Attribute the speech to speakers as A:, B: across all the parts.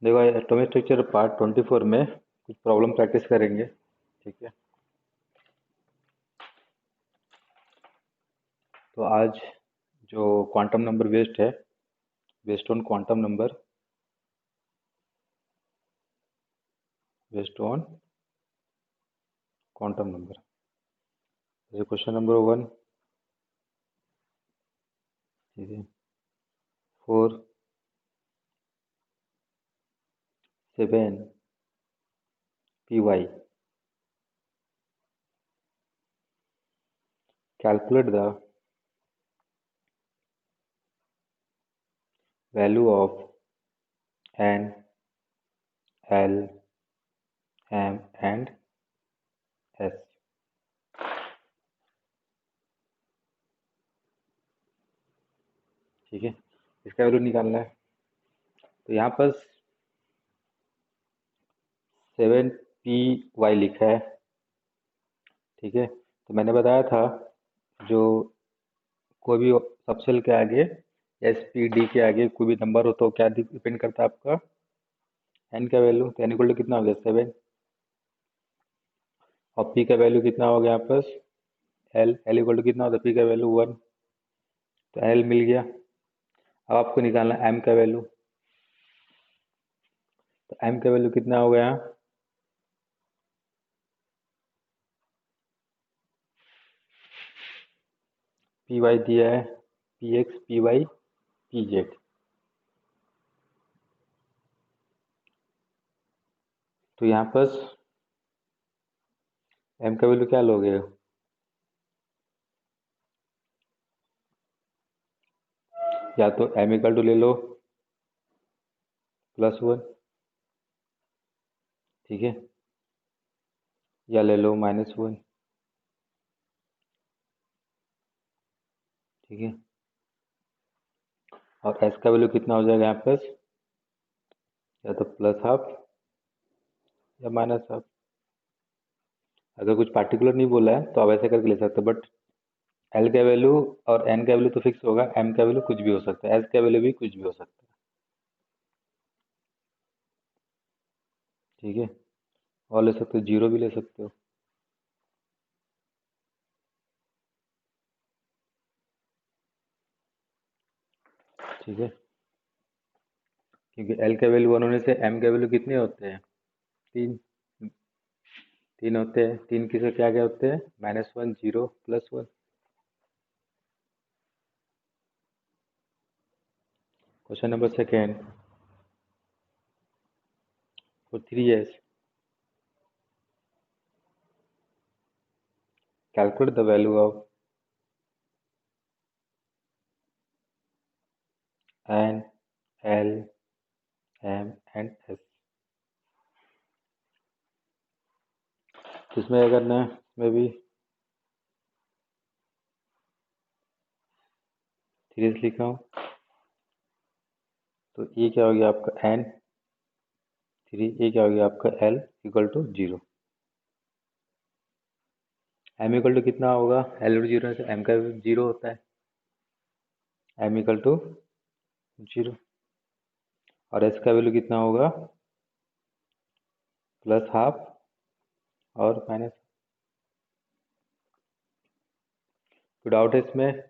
A: देखो atomic structure part 24 में कुछ प्रॉब्लम प्रैक्टिस करेंगे। ठीक है, तो आज जो क्वांटम नंबर बेस्ड है, based on quantum number, based on quantum number. जैसे क्वेश्चन नंबर 1, ठीक है, 4 7 py, calculate the value of n, l, m and s। ठीक है, इसका वैल्यू निकालना है। तो यहाँ पर 7py लिखा है। ठीक है, तो मैंने बताया था जो कोई भी सबसेल के आगे एस पी डी के आगे कोई भी नंबर हो तो क्या डिपेंड करता है आपका एन का वैल्यू। तो एन इक्वल टू कितना हो गया 7, और पी का वैल्यू कितना हो गया यहाँ पर एल। एल इक्वल टू कितना होता है पी का वैल्यू 1, तो एल मिल गया। अब आपको निकालना एम का वैल्यू। तो एम का वैल्यू कितना हो गया, पी वाई दिया है, P X P Y P Z. तो यहाँ पर एम का वैल्यू क्या लोगे, या तो एम इक्वल टू ले लो +1, ठीक है, या ले लो -1, ठीक है। और एस का वैल्यू कितना हो जाएगा यहाँ पर, या तो +½ या -½। अगर कुछ पार्टिकुलर नहीं बोला है तो आप ऐसे करके ले सकते हो, बट एल का वैल्यू और एन का वैल्यू तो फिक्स होगा, एम का वैल्यू कुछ भी हो सकता है, एस का वैल्यू भी कुछ भी हो सकता है। ठीक है, और ले सकते हो, 0 भी ले सकते हो। ठीक है, क्योंकि एल का वैल्यू 1 होने से एम का वैल्यू कितने होते हैं, 3 3 होते हैं। 3 किसे क्या क्या होते हैं, -1 0 +1। Question number second for 3s, calculate the value of n, l, m and s। तो इसमें क्या करना है, इसमें भी 3s लिखा हूँ। तो ये क्या हो गया आपका n 3, ये क्या हो गया आपका l equal to 0। m equal to कितना होगा, l और 0 से m का 0 होता है, m इक्वल टू 0। और s का वैल्यू कितना होगा, +½ और माइनस। कोई डाउट है इसमें,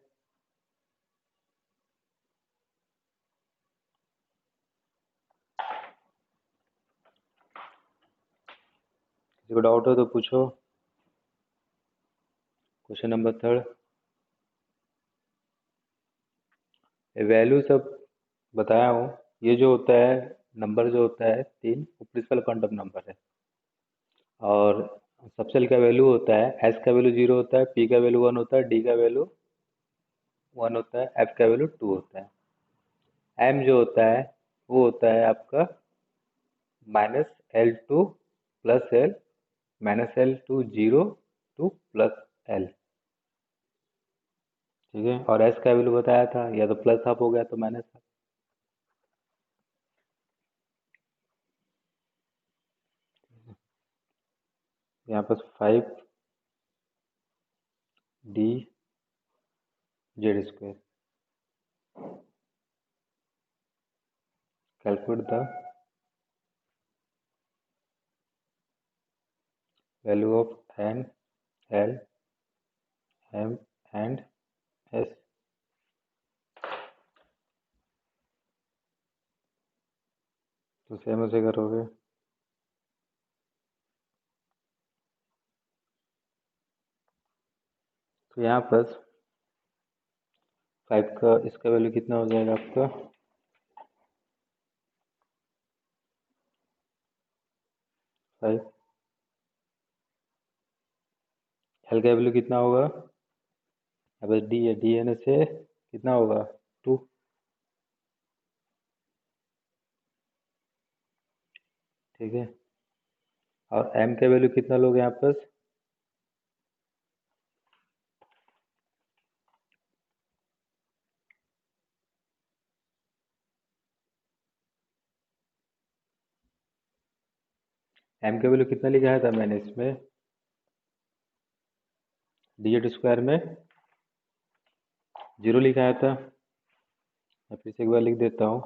A: किसी को डाउट हो तो पूछो। क्वेश्चन नंबर 3, वैल्यू सब बताया हूँ। ये जो होता है नंबर जो होता है 3, वो प्रिंसिपल क्वांटम नंबर है। और सबसेल का वैल्यू होता है, एस का वैल्यू 0 होता है, पी का वैल्यू 1 होता है, डी का वैल्यू 1 होता है, एफ का वैल्यू 2 होता है। एम जो होता है वो होता है आपका -L2 +L, -L2 0 to +L। ठीक है, और एस का वैल्यू बताया था, या तो +½ हो गया तो -½ यहाँ पर 5dz²। Calculate the value of N, L, M and S. तो सेम उसे करोगे। तो यहाँ पर 5 का इसका वैल्यू कितना हो जाएगा आपका, फाइव। एल का वैल्यू कितना होगा, अब डी है, डी एन से कितना होगा, 2। ठीक है। और एम का वैल्यू कितना लोगे यहाँ पर, एम का वैल्यू कितना लिखा था मैंने इसमें, डिजिट स्क्वायर में 0 लिखाया था। मैं फिर से एक बार लिख देता हूँ,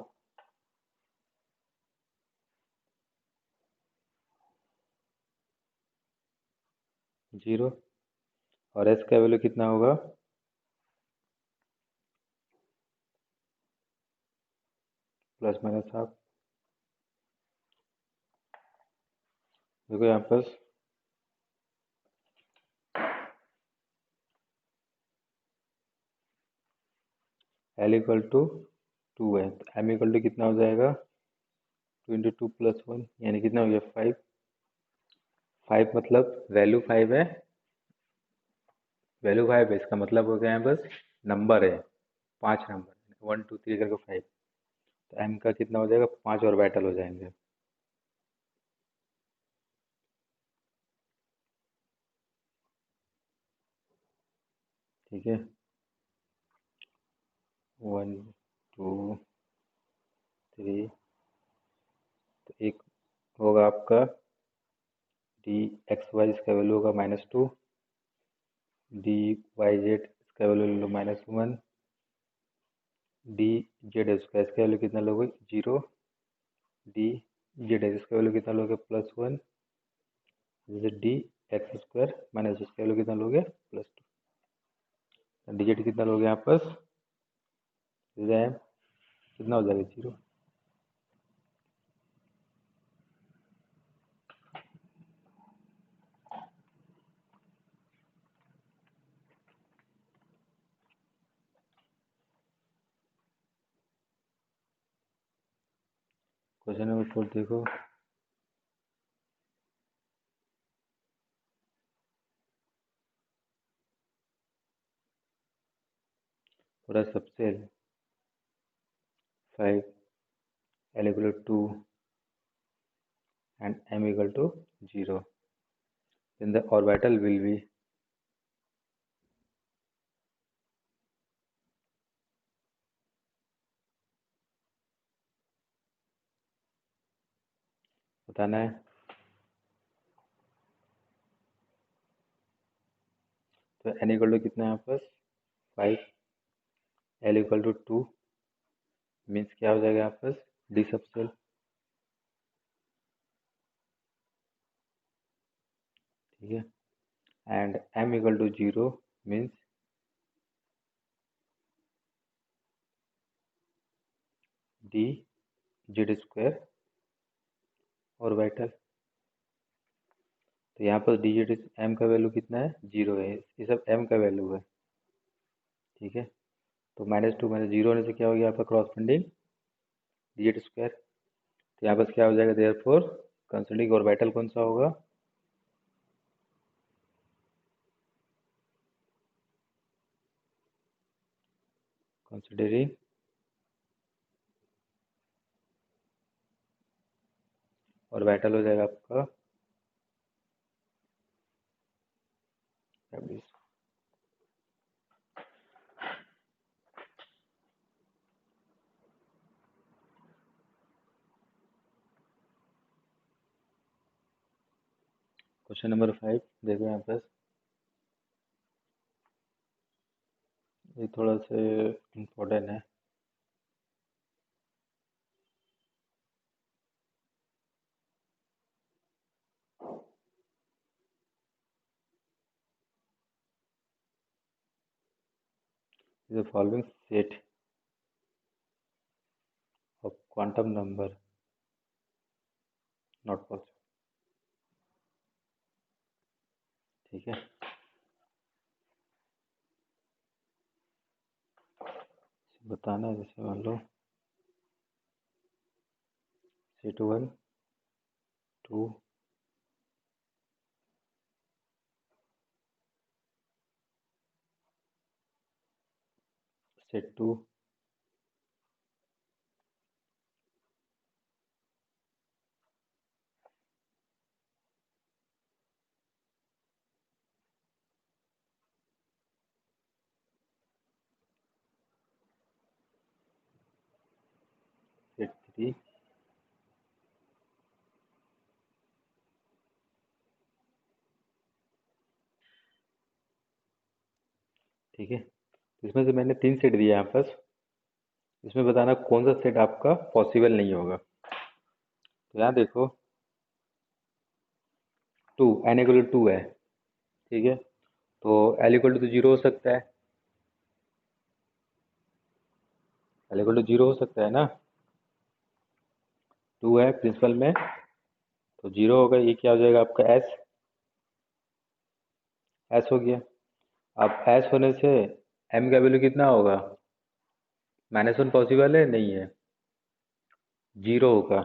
A: 0। और एस का वैल्यू कितना होगा, प्लस माइनस हाफ। देखो यहाँ पर एल इक्वल टू 2 है, तो एम इक्वल टू कितना हो जाएगा, 2 इंटू 2 प्लस 1, यानी कितना हो गया, 5। 5 मतलब वैल्यू 5 है, वैल्यू 5 है, इसका मतलब हो गया है बस नंबर है, 5 नंबर, 1 2 3 करके 5। तो एम का कितना हो जाएगा, 5 और बैटल हो जाएंगे। ठीक है, 1 2 3। तो एक होगा आपका डी एक्स वाई, इसका वैल्यू होगा -2। डी वाई जेड इसका वैल्यू ले लो -1। डी जेड इसका वैल्यू कितना लोगे, 0। डी जेड इसका वैल्यू कितना लोगे, +1। जैसे डी एक्स स्क्वायर माइनस इसका वैल्यू कितना लोगे, +2। डी जेड कितना लोगे यहाँ पर, रैम कितना हो जाएगा, 0। क्वेश्चन नंबर 4 देखो, पूरा सबसे 5, L equal to 2 and M equal to 0, then the orbital will be, बताना है। तो N equal to कितना है यहाँ पर, 5, L equal to 2, मीन्स क्या हो जाएगा यहाँ पर, डी सबसेल। ठीक है, and M equal to 0 means D Z square orbital. तो यहाँ पर डी जेड एम का वैल्यू कितना है, 0 है, ये सब एम का वैल्यू है। ठीक है, तो -2 -0 होने से क्या हो गया आपका, क्रॉसपेंडिंग डी जेड स्क्वायर। तो यहाँ पर क्या हो जाएगा, देयरफॉर कंसिडरिंग ऑर्बिटल कौन सा होगा, कंसिडरिंग ऑर्बिटल हो जाएगा आपका 26। क्वेश्चन नंबर 5 देखो यहाँ पर, ये थोड़ा सा इम्पोर्टेंट है। The following set of quantum number not possible. ठीक है, बताना है। जैसे मान लो सेट 1 2 सेट 2 सेट 3 ठीक है, तो इसमें से मैंने 3 सेट दिया यहाँ पर। इसमें बताना कौन सा सेट आपका पॉसिबल नहीं होगा। तो यहाँ देखो 2 n इक्वल टू 2 है। ठीक है, तो l इक्वल टू 0 हो सकता है। l इक्वल टू 0 हो सकता है ना, 2 है प्रिंसिपल में तो 0 होगा। ये क्या हो जाएगा आपका s हो गया। अब s होने से m का वैल्यू कितना होगा, -1 पॉसिबल है नहीं है, 0 होगा।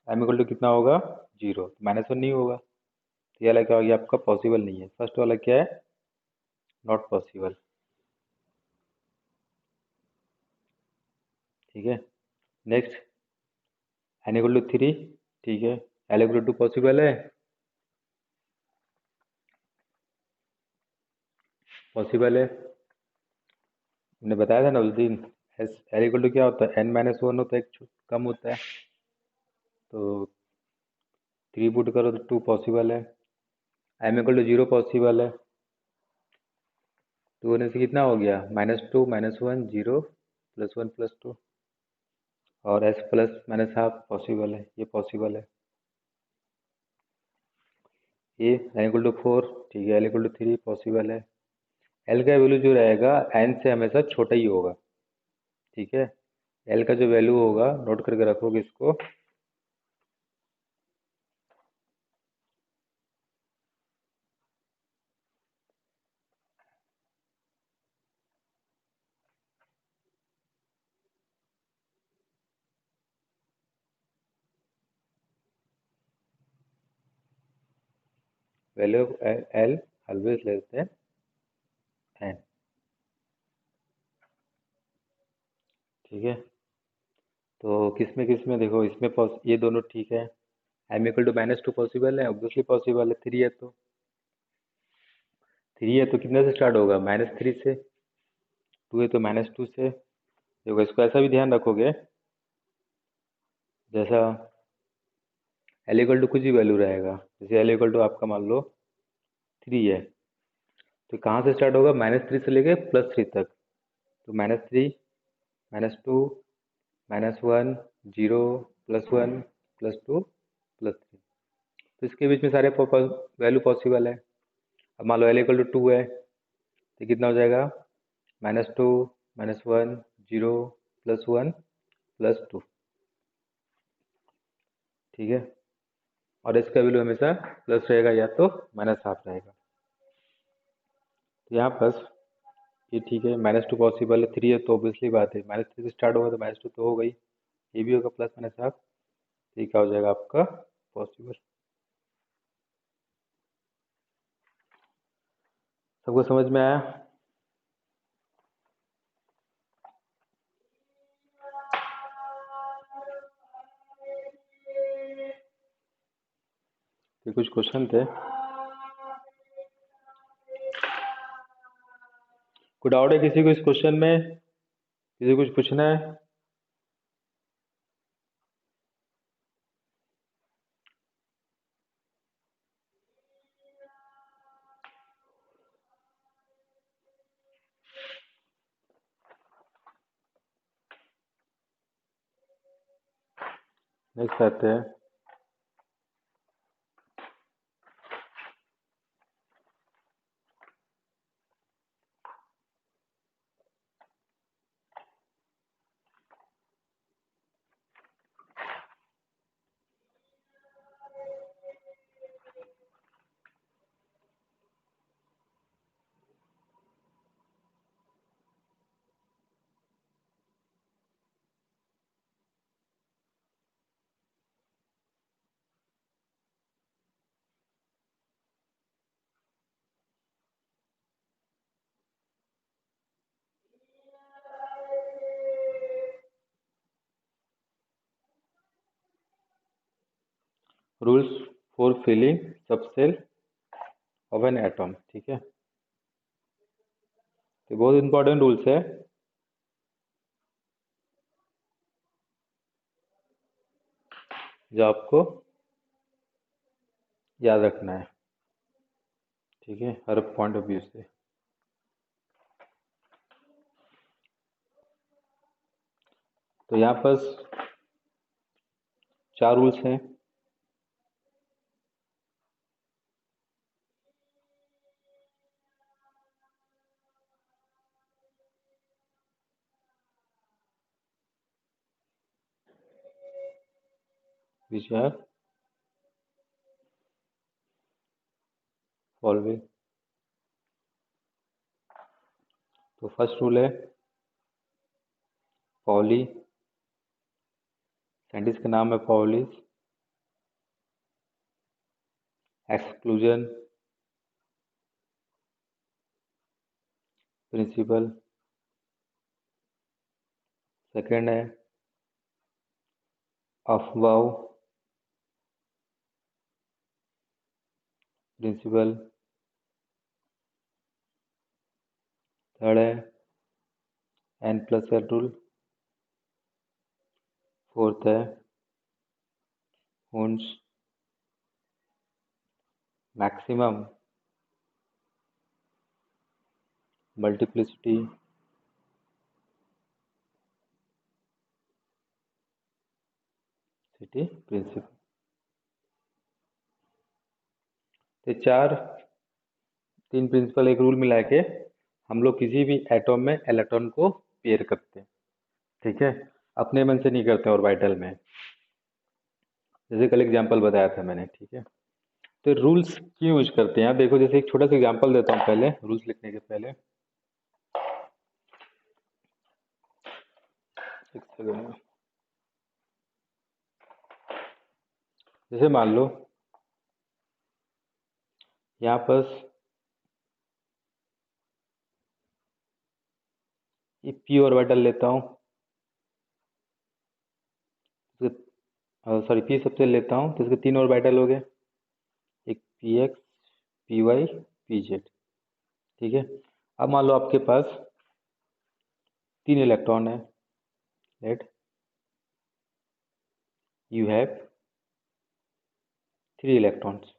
A: m इक्वल टू कितना होगा 0, -1 नहीं होगा। तो ये वाला क्या हो गया आपका पॉसिबल नहीं है। फर्स्ट वाला क्या है, नॉट पॉसिबल। ठीक है, नेक्स्ट n इक्वल टू 3। ठीक है, l इक्वल टू पॉसिबल है, पॉसिबल है। मैंने बताया था ना उस दिन, एस l इक्वल टू क्या होता है, n-1 होता है, एक कम होता है। तो 3 पुट करो तो 2 पॉसिबल है। m इक्वल टू 0 पॉसिबल है। 2 होने से कितना हो गया, -2 -1 0 +1 +2। और s प्लस -हाफ पॉसिबल है, ये पॉसिबल है। ये n इक्वल टू 4। ठीक है, l इक्वल टू 3 पॉसिबल है। l का वैल्यू जो रहेगा n से हमेशा छोटा ही होगा। ठीक है, l का जो वैल्यू होगा नोट करके रखोगे इसको, value of l always less than n। ठीक है, तो किस में देखो, इसमें ये दोनों ठीक है। m इक्वल टू -2 पॉसिबल है, ऑब्वियसली पॉसिबल है। 3 है तो 3 है तो कितने से स्टार्ट होगा, -3 से। 2 है तो -2 से। देखो इसको ऐसा भी ध्यान रखोगे, जैसा l इक्वल टू कुछ भी वैल्यू रहेगा, जैसे l इक्वल टू आपका मान लो 3 है, तो कहाँ से स्टार्ट होगा, -3 से लेके +3 तक। तो -3 -2 -1 0 +1 +2 +3, तो इसके बीच में सारे वैल्यू पॉसिबल है। अब मान लो l इक्वल टू 2 है, तो कितना हो जाएगा, -2 -1 0 +1 +2। ठीक है, और इसका वैल्यू हमेशा प्लस रहेगा या तो -हाफ रहेगा। तो यहाँ पर ये ठीक है, -2 पॉसिबल है। 3 है तो ऑब्वियसली बात है, -3 से स्टार्ट होगा तो -2 तो होगा ही, ये भी होगा प्लस -हाफ। तो ये क्या हो जाएगा आपका पॉसिबल। सबको समझ में आया। ये कुछ क्वेश्चन थे, कोई डाउट है किसी को इस क्वेश्चन में, किसी को कुछ पूछना है। नेक्स्ट आते हैं, rules for filling subshell of an atom, ठीक है। तो बहुत इंपॉर्टेंट रूल्स है, जो आपको याद रखना है, ठीक है, हर पॉइंट ऑफ व्यू से। तो यहाँ पर 4 रूल्स हैं। Which are following. तो फर्स्ट रूल है पॉली, साइंटिस्ट का नाम है पॉलिस एक्सक्लूजन प्रिंसिपल। सेकंड है अफवाह प्रिंसिपल। थर्ड है N+L रूल। फोर्थ है Hund's maximum multiplicity city principle. तो तीन प्रिंसिपल एक रूल मिला के हम लोग किसी भी एटॉम में इलेक्ट्रॉन को पेयर करते हैं, ठीक है, अपने मन से नहीं करते ऑर्बिटल में, जैसे कल एग्जांपल बताया था मैंने, ठीक है। तो रूल्स क्यों यूज करते हैं आप देखो, जैसे एक छोटा सा एग्जांपल देता हूँ पहले रूल्स लिखने के पहले। एक सेकंड। जैसे मान लो यहाँ पर ये पी ऑर्बिटल लेता हूँ, सॉरी पी सबसे लेता हूँ, तो इसके 3 ऑर्बिटल हो गए, एक P X, P Y, P Z, ठीक है। अब मान लो आपके पास 3 इलेक्ट्रॉन है, लेट यू हैव 3 इलेक्ट्रॉन्स।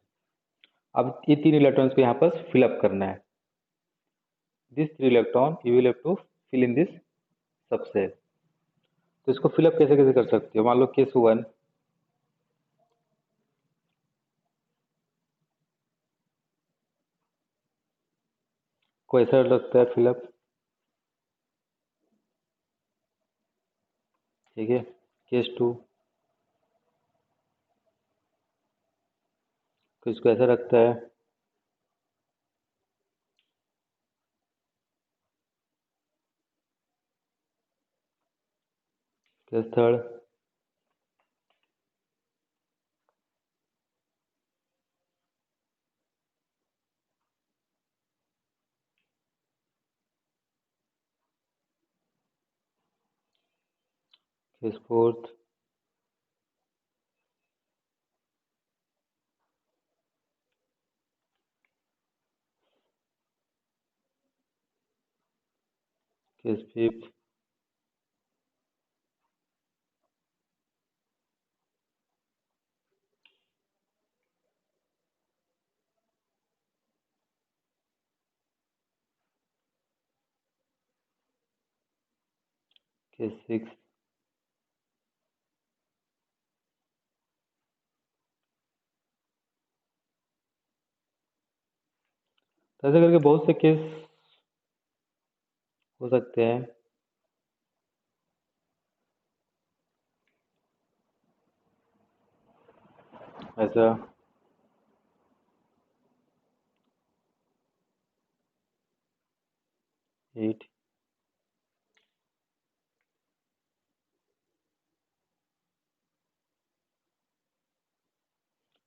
A: अब ये 3 इलेक्ट्रॉन्स को यहाँ पर फिलअप करना है, this 3 electron you will have to fill in this subshell. तो इसको फिलअप कैसे कैसे कर सकते हो, मान लो केस 1, को ऐसा लगता है फिलअप, ठीक है। केस 2 को इसको ऐसा रखता है, केस 3 केस 4 केस 5 केस 6। तो ऐसे करके बहुत से केस हो सकते हैं। ऐसा एट,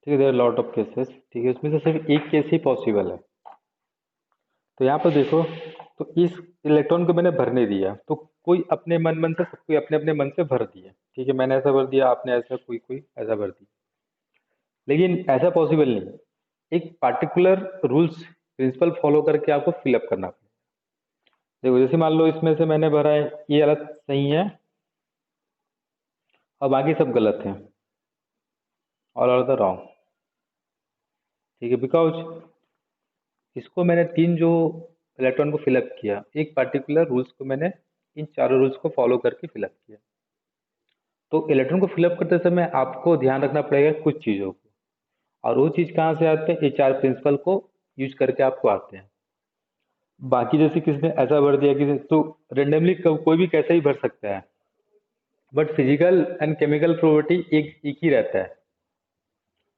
A: ठीक है, there are lot of cases, ठीक है, उसमें से सिर्फ एक केस ही पॉसिबल है। तो यहाँ पर देखो, तो इस इलेक्ट्रॉन को मैंने भरने दिया, तो कोई अपने मन से, सब कोई अपने अपने मन से भर दिया, ठीक है, मैंने ऐसा भर दिया, आपने ऐसा, कोई कोई ऐसा भर दिया। लेकिन ऐसा पॉसिबल नहीं, एक पार्टिकुलर रूल्स प्रिंसिपल फॉलो करके आपको फिलअप करना पड़ेगा। देखो जैसे मान लो इसमें से मैंने भरा है, ये गलत सही है और बाकी सब गलत है, ऑल आर द रॉन्ग। ठीक है, बिकॉज इसको मैंने तीन जो इलेक्ट्रॉन को फिलअप किया, एक पार्टिकुलर रूल्स को मैंने इन चारों रूल्स को फॉलो करके फिलअप किया। तो इलेक्ट्रॉन को फिलअप करते समय आपको ध्यान रखना पड़ेगा कुछ चीज़ों को, और वो चीज़ कहाँ से आते हैं, ये चार प्रिंसिपल को यूज करके आपको आते हैं। बाकी जैसे किसने ऐसा भर दिया कि तो रेंडमली कोई भी कैसे ही भर सकता है, but physical and chemical property एक ही रहता है।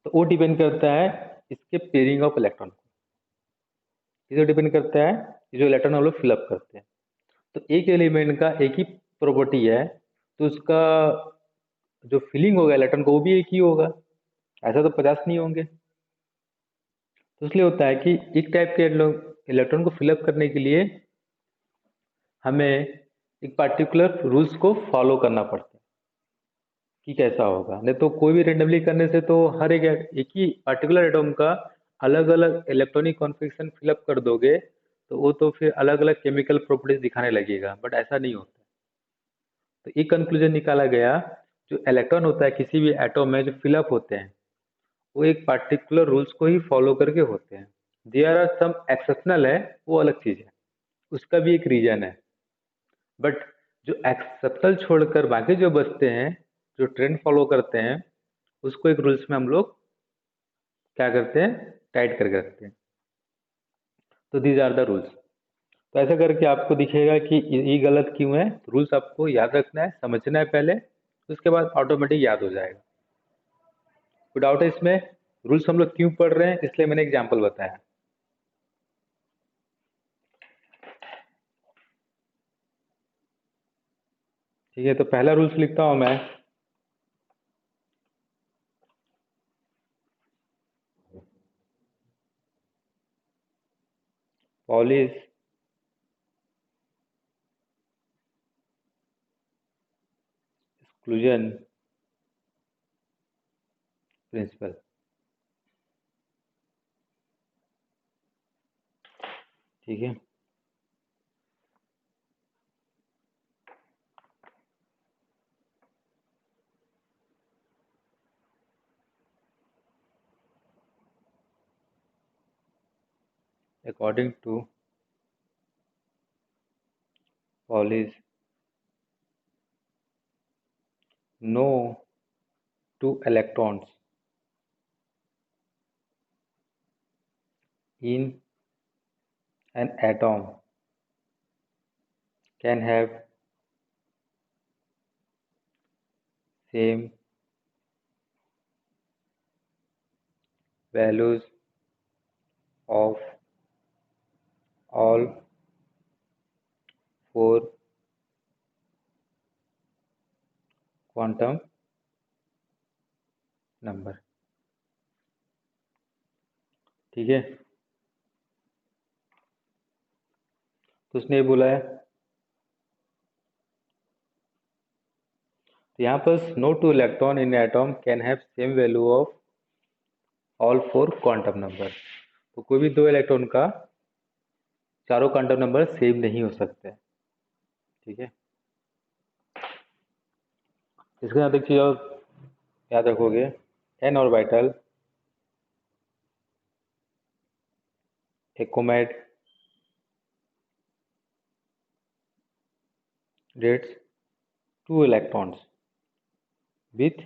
A: तो वो डिपेंड करता है इसके पेयरिंग ऑफ इलेक्ट्रॉन, इसे डिपेंड करता है कि जो इलेक्ट्रॉन हम लोग फिलअप करते हैं। तो एक एलिमेंट का एक ही प्रॉपर्टी है, तो उसका जो फिलिंग होगा इलेक्ट्रॉन को वो भी एक ही होगा, ऐसा तो 50 नहीं होंगे। तो इसलिए होता है कि एक टाइप के इलेक्ट्रॉन को फिलअप करने के लिए हमें एक पार्टिकुलर रूल्स को फॉलो करना पड़ता है कि कैसा होगा। नहीं तो कोई भी रेंडमली करने से तो हर एक ही पार्टिकुलर एटॉम का अलग अलग इलेक्ट्रॉनिक कॉन्फ़िगरेशन फिलअप कर दोगे, तो वो तो फिर अलग अलग केमिकल प्रॉपर्टीज दिखाने लगेगा, बट ऐसा नहीं होता। तो एक कंक्लूजन निकाला गया, जो इलेक्ट्रॉन होता है किसी भी एटॉम में जो फिलअप होते हैं, वो एक पार्टिकुलर रूल्स को ही फॉलो करके होते हैं। देयर आर सम एक्सेप्शनल है, वो अलग चीज है, उसका भी एक रीजन है। बट जो एक्सेप्शनल छोड़कर बाकी जो बचते हैं, जो ट्रेंड फॉलो करते हैं, उसको एक रूल्स में हम लोग क्या करते हैं, टाइट करके रखते हैं। तो दीज आर द रूल्स। तो ऐसा करके आपको दिखेगा कि ये गलत क्यों है। रूल्स आपको याद रखना है, समझना है पहले, उसके बाद ऑटोमेटिक याद हो जाएगा। कोई डाउट है इसमें? रूल्स हम लोग क्यों पढ़ रहे हैं, इसलिए मैंने एग्जाम्पल बताया। ठीक है, तो पहला रूल्स लिखता हूं मैं। Polish exclusion principle. ठीक है, according to Pauli's, no two electrons in an atom can have same values of all four quantum number। ठीक है, तो उसने ये बोला है, तो यहाँ पर no two electron in atom can have same value of all four quantum number. तो कोई भी दो इलेक्ट्रॉन का चारों क्वांटम नंबर सेम नहीं हो सकते। ठीक है, इसके साथ एक चीज और याद रखोगे, N orbital accommodates two electrons with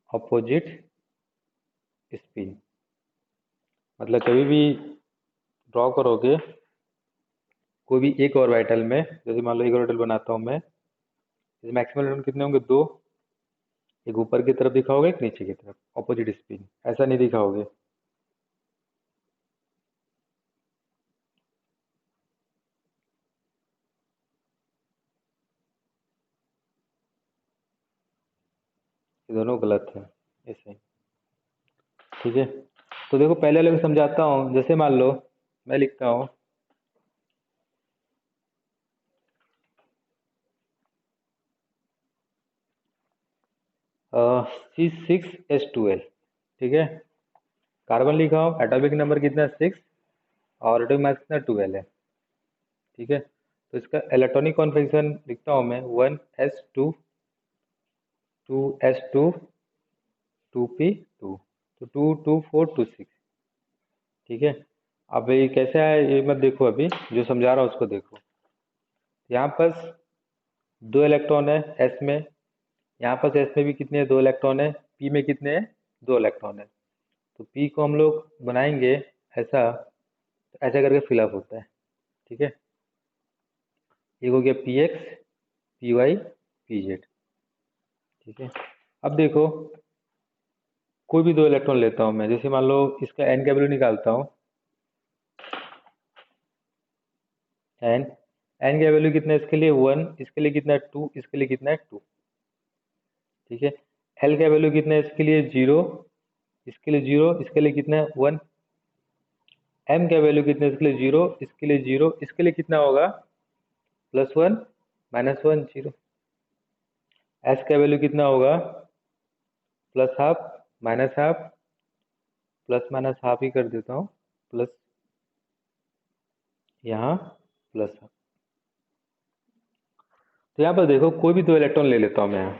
A: opposite spin। मतलब कभी भी ड्रॉ करोगे कोई भी एक ऑर्बिटल में, जैसे मान लो एक ऑर्बिटल बनाता हूँ मैं, इसमें मैक्सिमम इलेक्ट्रॉन कितने होंगे, दो। एक ऊपर की तरफ दिखाओगे, एक नीचे की तरफ, ऑपोजिट स्पिन, ऐसा नहीं दिखाओगे। ये दोनों गलत है, ऐसे। ठीक है, तो देखो पहले वाले को समझाता हूँ। जैसे मान लो मैं लिखता हूँ C6H12, ठीक है। कार्बन लिखा हो, एटॉमिक नंबर कितना है 6 और एटॉमिक मास कितना 12 है, ठीक है। तो इसका इलेक्ट्रॉनिक कॉन्फ़िगरेशन लिखता हूँ मैं 1s2 2s2 2p2, तो 2 2 4 2 6, ठीक है। अब ये कैसे है ये मत देखो, अभी जो समझा रहा हूँ उसको देखो। यहाँ पर 2 इलेक्ट्रॉन है s में, यहाँ पर s में भी कितने 2 इलेक्ट्रॉन है, p में कितने हैं 2 इलेक्ट्रॉन है। तो p को हम लोग बनाएंगे ऐसा, तो ऐसा करके फिलअप होता है, ठीक है। एक हो गया px py pz, ठीक है। अब देखो कोई भी 2 इलेक्ट्रॉन लेता हूँ मैं, जैसे मान लो इसका n का वैल्यू निकालता हूँ, n n का वैल्यू कितना है इसके लिए 1, इसके लिए कितना है 2, इसके लिए कितना है 2, ठीक है। l का वैल्यू कितना है इसके लिए 0, इसके लिए 0, इसके लिए कितना है 1, m का वैल्यू कितना है इसके लिए 0, इसके लिए 0, इसके लिए कितना होगा +1 -1 0, s का वैल्यू कितना होगा +½ -½ प्लस माइनस हाफ ही कर देता हूँ, प्लस यहाँ प्लस हाफ। तो यहाँ पर देखो कोई भी 2 इलेक्ट्रॉन ले लेता हूँ मैं यहाँ,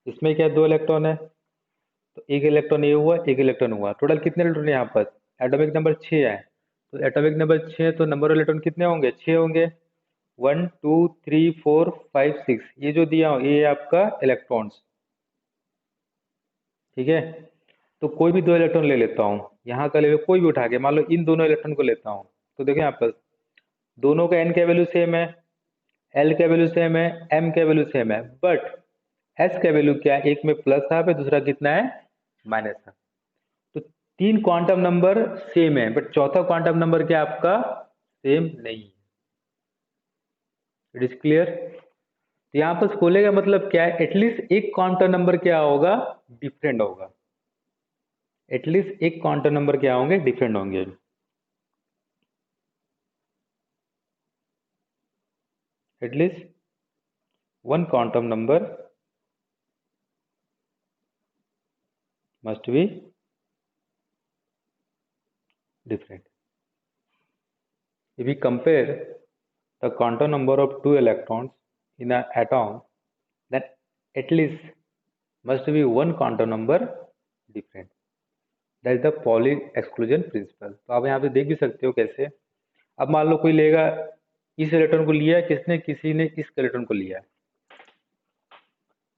A: इसमें क्या 2 इलेक्ट्रॉन है, तो एक इलेक्ट्रॉन ये हुआ, एक इलेक्ट्रॉन हुआ, टोटल कितने इलेक्ट्रॉन है यहाँ पर, एटॉमिक नंबर 6 है। तो एटॉमिक नंबर 6, तो नंबर ऑफ इलेक्ट्रॉन कितने होंगे 6 होंगे, 1 2 3 4 5 6, ये जो दिया हो ये है आपका इलेक्ट्रॉन्स, ठीक है। तो कोई भी 2 इलेक्ट्रॉन ले लेता हूँ, यहाँ का ले लो कोई भी उठा के, मान लो इन दोनों इलेक्ट्रॉन को लेता हूँ, तो देखो यहाँ पर दोनों का n का वैल्यू सेम है, l का वैल्यू सेम है, m का वैल्यू सेम है, बट s का वैल्यू क्या है, एक में प्लस हाफ है, दूसरा कितना है माइनस हाफ। तो 3 क्वांटम नंबर सेम है, बट चौथा क्वांटम नंबर क्या आपका सेम नहीं है। It is clear. तो यहाँ पर खोले का मतलब क्या है, एटलीस्ट एक क्वांटम नंबर क्या होगा डिफरेंट होगा, एटलीस्ट एक क्वांटम नंबर क्या होंगे डिफरेंट होंगे। At least one quantum number must be different. If we compare the quantum number of 2 electrons in an atom, then at least must be one quantum number different. That is the Pauli exclusion principle. तो आप यहाँ पे देख भी सकते हो कैसे। अब मान लो कोई लेगा, इस इलेक्ट्रॉन को लिया किसने, किसी ने इस इलेक्ट्रॉन को लिया,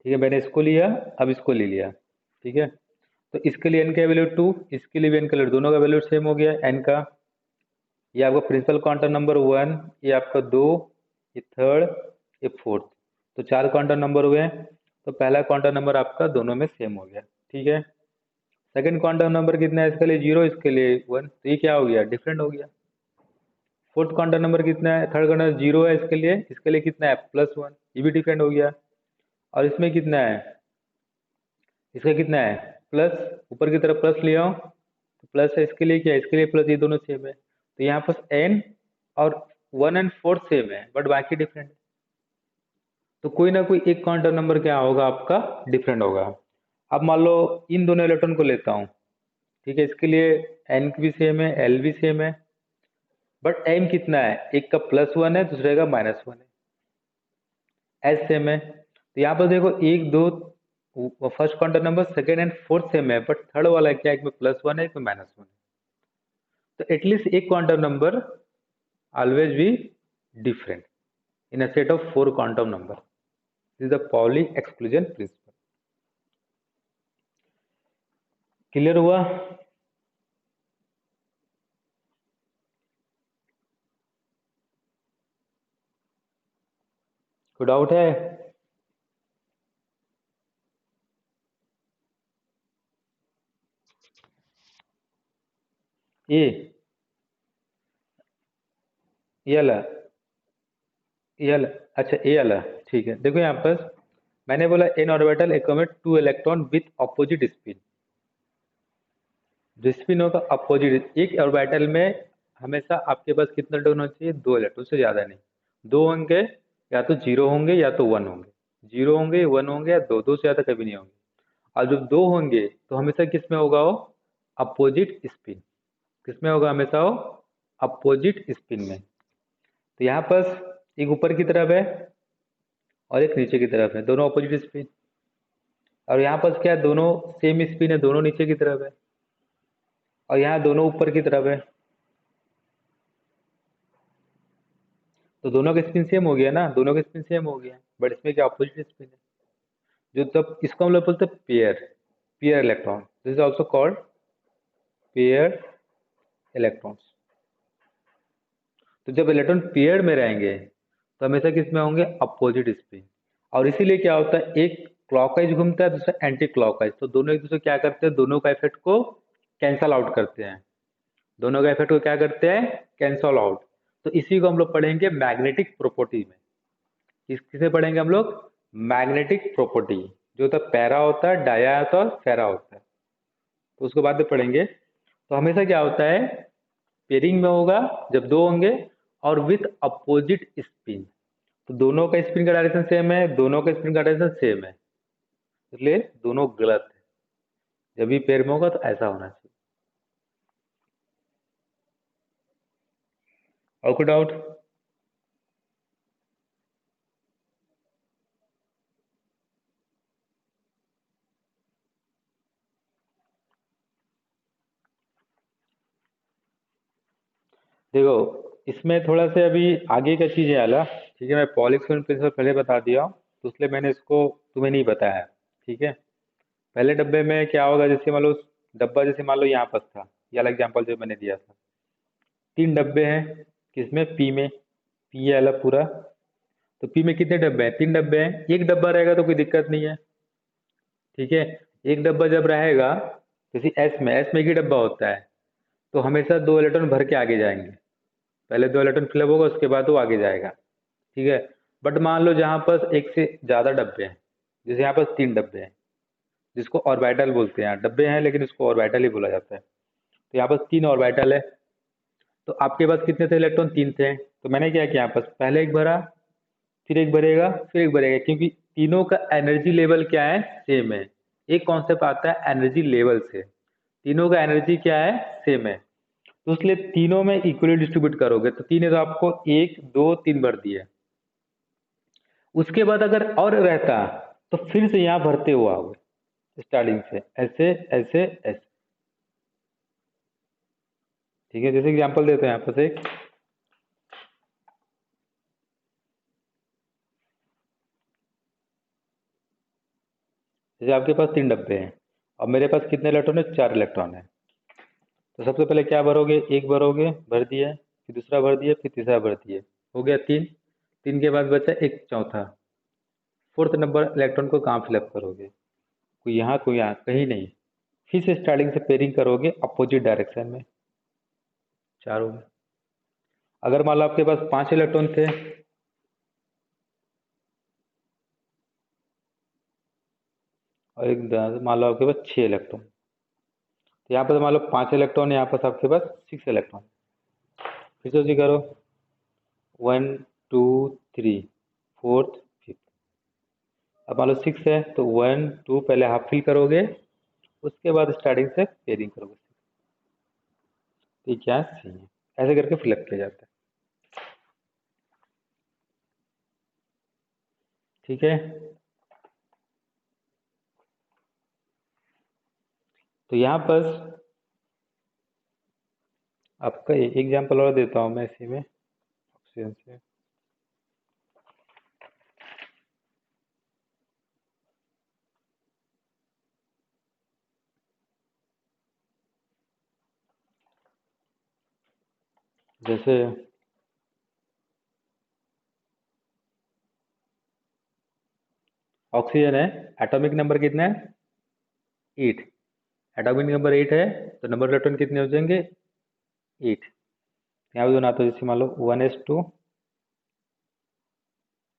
A: ठीक है, मैंने इसको लिया, अब इसको ले लिया, ठीक है। तो इसके लिए n का वैल्यू 2, इसके लिए भी n का वैल्यू, दोनों का वैल्यू सेम हो गया n का। ये आपका प्रिंसिपल क्वांटम नंबर 1, ये आपका 2, ये थर्ड, ये फोर्थ, तो 4 क्वांटम नंबर हुए। तो पहला क्वांटम नंबर आपका दोनों में सेम हो गया, ठीक है। सेकंड क्वांटम नंबर कितना है, इसके लिए 0, इसके लिए 1, तो ये क्या हो गया डिफरेंट हो गया। फोर्थ क्वांटम नंबर कितना है, थर्ड क्वांटम 0 है, इसके लिए कितना है +1, ये भी डिफरेंट हो गया। और इसमें कितना है, इसका कितना है प्लस, ऊपर की तरफ प्लस ले आओ, तो प्लस है, इसके लिए क्या है, इसके लिए प्लस, ये दोनों सेम है। तो यहाँ पर n और 1 एंड 4 सेम है, बट बाकी डिफरेंट। तो कोई ना कोई एक क्वांटम नंबर क्या होगा आपका डिफरेंट होगा। अब मान लो इन दोनों इलेक्ट्रॉन को लेता हूँ, ठीक है, इसके लिए n भी सेम है, l भी सेम है, बट m कितना है, एक का +1 है, दूसरे का -1 है, s सेम है। तो यहाँ पर देखो एक दो, first quantum number second and fourth same है, बट थर्ड वाला क्या है, एक में +1 है, एक में -1 है। तो एटलीस्ट एक quantum number always be different in a set of 4 quantum number. This is the Pauli exclusion principle. Clear हुआ। कोई डाउट है। ये वाला, ये वाला, अच्छा ये वाला, ठीक है। देखो यहाँ पर मैंने बोला n orbital accommodate 2 electron with opposite spin, जो स्पिन होगा अपोजिट, एक ऑर्बिटल में हमेशा आपके पास कितना इलेक्ट्रॉन होना चाहिए 2 इलेक्ट्रॉन से ज्यादा नहीं, 2 होंगे या तो जीरो होंगे या तो वन होंगे, जीरो होंगे, वन होंगे, या दो, दो से ज़्यादा कभी नहीं होंगे। और जब दो होंगे तो हमेशा किस में होगा वो, अपोजिट स्पिन। किस में होगा हमेशा वो, अपोजिट स्पिन में। तो यहाँ पर एक ऊपर की तरफ है और एक नीचे की तरफ है, दोनों अपोजिट स्पिन। और यहाँ पर क्या है, दोनों सेम स्पिन है, दोनों नीचे की तरफ है, और यहाँ दोनों ऊपर की तरफ है। तो दोनों का स्पिन सेम हो गया ना, दोनों का स्पिन सेम हो गया, बट इसमें क्या अपोजिट स्पिन है। जो तब इसको हम लोग बोलते हैं pair, pair electron, this is also called pair electrons. तो जब इलेक्ट्रॉन पेयर में रहेंगे तो हमेशा किस में होंगे, अपोजिट स्पिन। और इसीलिए क्या होता है, एक क्लॉकवाइज घूमता है, दूसरा एंटी क्लॉकवाइज, तो दोनों एक दूसरे क्या करते हैं, दोनों का इफेक्ट को कैंसल आउट करते हैं। दोनों का इफेक्ट को क्या करते हैं, कैंसल आउट। तो इसी को हम लोग पढ़ेंगे मैग्नेटिक प्रॉपर्टी में। किसे पढ़ेंगे हम लोग, मैग्नेटिक प्रॉपर्टी। जो होता है पैरा होता है, डाया होता है और फेरा होता है, तो उसको बाद में पढ़ेंगे। तो हमेशा क्या होता है, पेयरिंग में होगा जब दो होंगे और विथ अपोजिट स्पिन। तो दोनों का स्पिन का डायरेक्शन सेम है, दोनों का स्पिन का डायरेक्शन सेम है, इसलिए दोनों गलत है। जब भी पेयर में होगा तो ऐसा होना चाहिए। और कोई डाउट? देखो, इसमें थोड़ा सा अभी आगे का चीज है आला, ठीक है। मैं पॉलिक्स प्रिंसिपल पहले बता दिया हूँ, तो इसलिए मैंने इसको तुम्हें नहीं बताया, ठीक है। पहले डब्बे में क्या होगा, जैसे मान लो डब्बा, जैसे मान लो यहाँ पर था, ये वाला एग्जाम्पल जो मैंने दिया था। तीन डब्बे हैं, किसमें, पी में, पी है अलग पूरा। तो पी में कितने डब्बे हैं, तीन डब्बे हैं। एक डब्बा रहेगा तो कोई दिक्कत नहीं है, ठीक है। एक डब्बा जब रहेगा, जैसे एस में एक ही डब्बा होता है, तो हमेशा दो इलेक्ट्रॉन भर के आगे जाएंगे। पहले दो इलेक्ट्रॉन फिलअप होगा, उसके बाद वो आगे जाएगा, ठीक है। बट मान लो जहाँ पर एक से ज़्यादा डब्बे हैं, जैसे यहाँ पर तीन डब्बे हैं, जिसको ऑर्बिटल बोलते हैं, डब्बे हैं लेकिन इसको ऑर्बिटल ही बोला जाता है। तो यहाँ पर तीन ऑर्बिटल है, तो आपके पास कितने थे इलेक्ट्रॉन, तीन थे। तो मैंने क्या किया, यहाँ पर पहले एक भरा, फिर एक भरेगा, फिर एक भरेगा, क्योंकि तीनों का एनर्जी लेवल क्या है, सेम है। एक कॉन्सेप्ट आता है एनर्जी लेवल से, तीनों का एनर्जी क्या है, सेम है। तो इसलिए तीनों में इक्वली डिस्ट्रीब्यूट करोगे, तो तीन है तो आपको एक दो तीन भर दिए। उसके बाद अगर और रहता तो फिर से यहाँ भरते हुए आओगे, स्टार्टिंग से ऐसे ऐसे ऐसे, ठीक है। जैसे एग्जांपल देते हैं यहाँ पर एक, जैसे आपके पास तीन डब्बे हैं और मेरे पास कितने इलेक्ट्रॉन है, चार इलेक्ट्रॉन है। तो सबसे पहले क्या भरोगे, एक भरोगे, भर दिया, फिर दूसरा भर दिया, फिर तीसरा भर दिया, हो गया तीन। तीन के बाद बचा एक चौथा, फोर्थ नंबर इलेक्ट्रॉन को कहाँ फिलअप करोगे, कोई यहाँ, कहीं नहीं। फिर से स्टार्टिंग से पेयरिंग करोगे अपोजिट डायरेक्शन में, चार हो गए। अगर मान लो आपके पास पांच इलेक्ट्रॉन थे, और एक मान लो आपके पास छह इलेक्ट्रॉन, तो यहाँ पर मान लो पांच इलेक्ट्रॉन, यहाँ पर आपके पास सिक्स इलेक्ट्रॉन। फिर से उसी करो, one two three, fourth fifth. अब मान लो सिक्स है तो वन टू पहले हाफ फिल करोगे, उसके बाद स्टार्टिंग से पेयरिंग करोगे। तो ये क्या है, सी है। ऐसे करके फिलअप किया जाता है, ठीक है। तो यहाँ पर आपका एक एग्जाम्पल और देता हूँ मैं इसी में, ऑक्सीजन से। जैसे ऑक्सीजन है, एटॉमिक नंबर कितना है, एट। एटॉमिक नंबर एट है, तो नंबर इलेक्ट्रॉन कितने हो जाएंगे, एट। यहाँ पे दोनों आता है, जैसे मान लो one S two,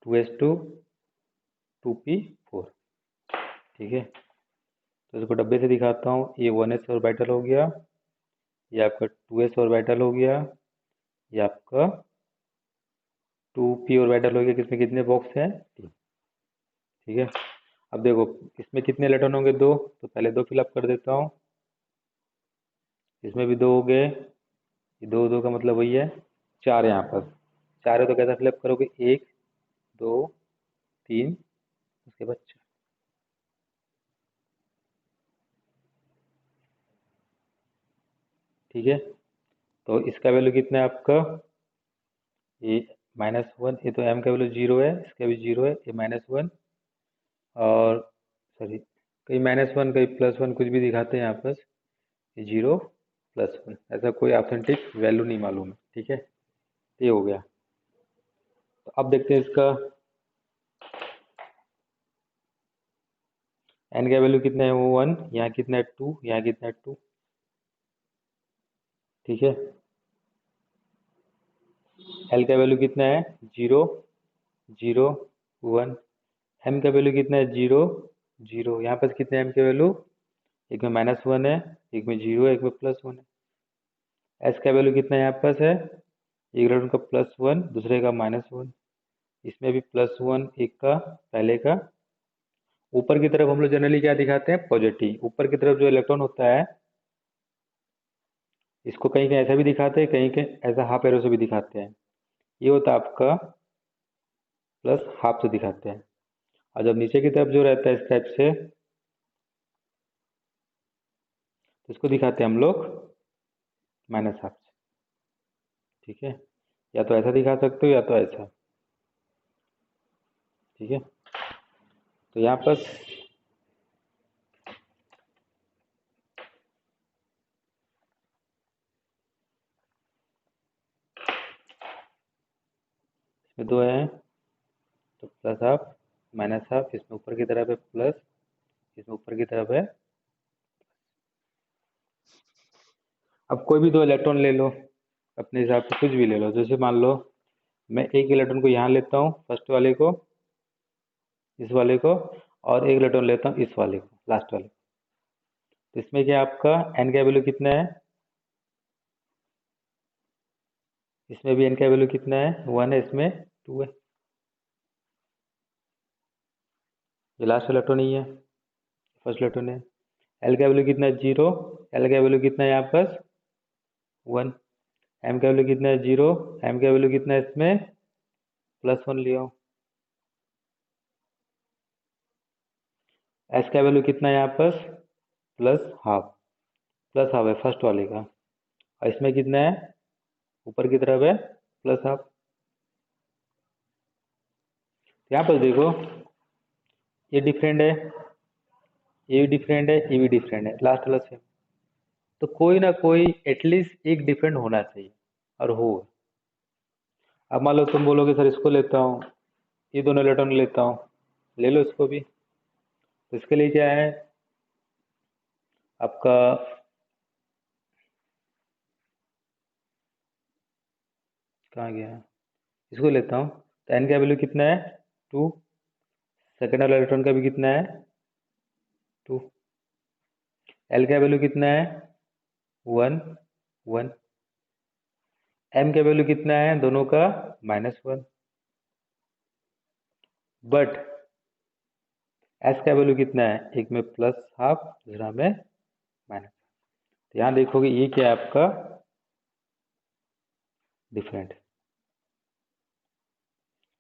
A: two S two, two P four, ठीक है। तो इसको डब्बे से दिखाता हूँ, ये वन एस ऑर्बिटल हो गया, ये आपका टू एस ऑर्बिटल हो गया, ये आपका 2p और y डालोगे किसमें कितने बॉक्स हैं? 3। ठीक है, अब देखो इसमें कितने इलेक्ट्रॉन होंगे? 2, तो पहले 2 फिलअप कर देता हूँ। इसमें भी 2 हो गए, ये 2 2 का मतलब वही है 4 यहाँ पर। 4 है तो कैसा फिलअप करोगे? 1 2 3, उसके बाद 4। ठीक है, तो इसका वैल्यू कितना है आपका? ये -1, ये तो m का वैल्यू 0 है, इसका भी 0 है, ये -1 और सॉरी कहीं -1 कहीं +1 कुछ भी दिखाते हैं यहाँ पर। ये 0 +1 ऐसा कोई ऑथेंटिक वैल्यू नहीं मालूम है। ठीक है, ये हो गया। तो अब देखते हैं इसका n का वैल्यू कितना है? वो 1, यहाँ कितना है? 2, यहाँ कितना है? 2। ठीक है, l का वैल्यू कितना है? 0 0 1। m का वैल्यू कितना है? 0 0। यहाँ पर कितने m के वैल्यू? एक में -1 है, एक में 0 है, एक में +1 है। s का वैल्यू कितना यहाँ पास है? एक इलेक्ट्रॉन का +1, दूसरे का -1। इसमें भी +1 एक का, पहले का। ऊपर की तरफ हम लोग जनरली क्या दिखाते हैं? पॉजिटिव। ऊपर की तरफ जो इलेक्ट्रॉन होता है इसको कहीं कहीं ऐसा भी दिखाते हैं, कहीं कहीं ऐसा हाफ एरो से भी दिखाते हैं। ये होता है आपका +12 से दिखाते हैं। और जब नीचे की तरफ जो रहता है इस टाइप से, तो इसको दिखाते हैं हम लोग -12 से। ठीक है, या तो ऐसा दिखा सकते हो या तो ऐसा। ठीक है, तो यहाँ पर इसमें 2 है तो +12 -12, इसमें ऊपर की तरफ है प्लस, इसमें ऊपर की तरफ है। अब कोई भी 2 इलेक्ट्रॉन ले लो अपने हिसाब से, कुछ भी ले लो। जैसे मान लो मैं एक इलेक्ट्रॉन को यहाँ लेता हूँ, फर्स्ट वाले को, इस वाले को, और एक इलेक्ट्रॉन लेता हूँ इस वाले को, लास्ट वाले को। तो इसमें क्या आपका n का वैल्यू कितना है? इसमें भी n का वैल्यू कितना है? 1 है, इसमें 2 है। ये लास्ट इलेक्ट्रॉन नहीं है, फर्स्ट इलेक्ट्रॉन है। l का वैल्यू कितना है? 0। l का वैल्यू कितना है यहाँ पर? 1। m का वैल्यू कितना है? 0। m का वैल्यू कितना है इसमें? +1 लिया। s का वैल्यू कितना है यहाँ पर? +12। +12 है फर्स्ट वाले का, और इसमें कितना है? ऊपर की तरफ है +12। यहाँ पर देखो ये डिफरेंट है, ये भी डिफरेंट है, ये भी डिफरेंट है, लास्ट वाला सेम। तो कोई ना कोई एटलीस्ट एक डिफरेंट होना चाहिए, और हो। अब मान लो तुम बोलोगे सर इसको लेता हूँ, ये दोनों इलेक्ट्रॉन लेता हूँ, ले लो इसको भी। तो इसके लिए क्या है आपका? कहाँ गया? इसको लेता हूँ, तो एन का वैल्यू कितना है? 2। सेकेंड वाला इलेक्ट्रॉन का भी कितना है? 2। एल का वैल्यू कितना है? 1 1। एम का वैल्यू कितना है दोनों का? -1। बट एस का वैल्यू कितना है? एक में +12, दूसरा में माइनस। तो यहाँ देखोगे ये क्या है आपका? डिफरेंट।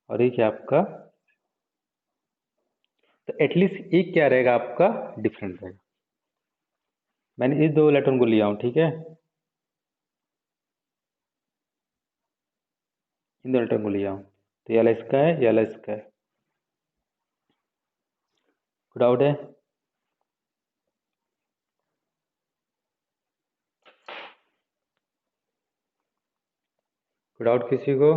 A: और ये क्या आपका? तो एटलीस्ट एक क्या रहेगा आपका? डिफरेंट रहेगा। मैंने इस 2 इलेक्ट्रॉन को लिया हूँ, ठीक है, इन 2 इलेक्ट्रॉन को लिया हूँ। तो ये वाला इसका है, ये वाला इसका है। कोई डाउट है? कोई डाउट किसी को?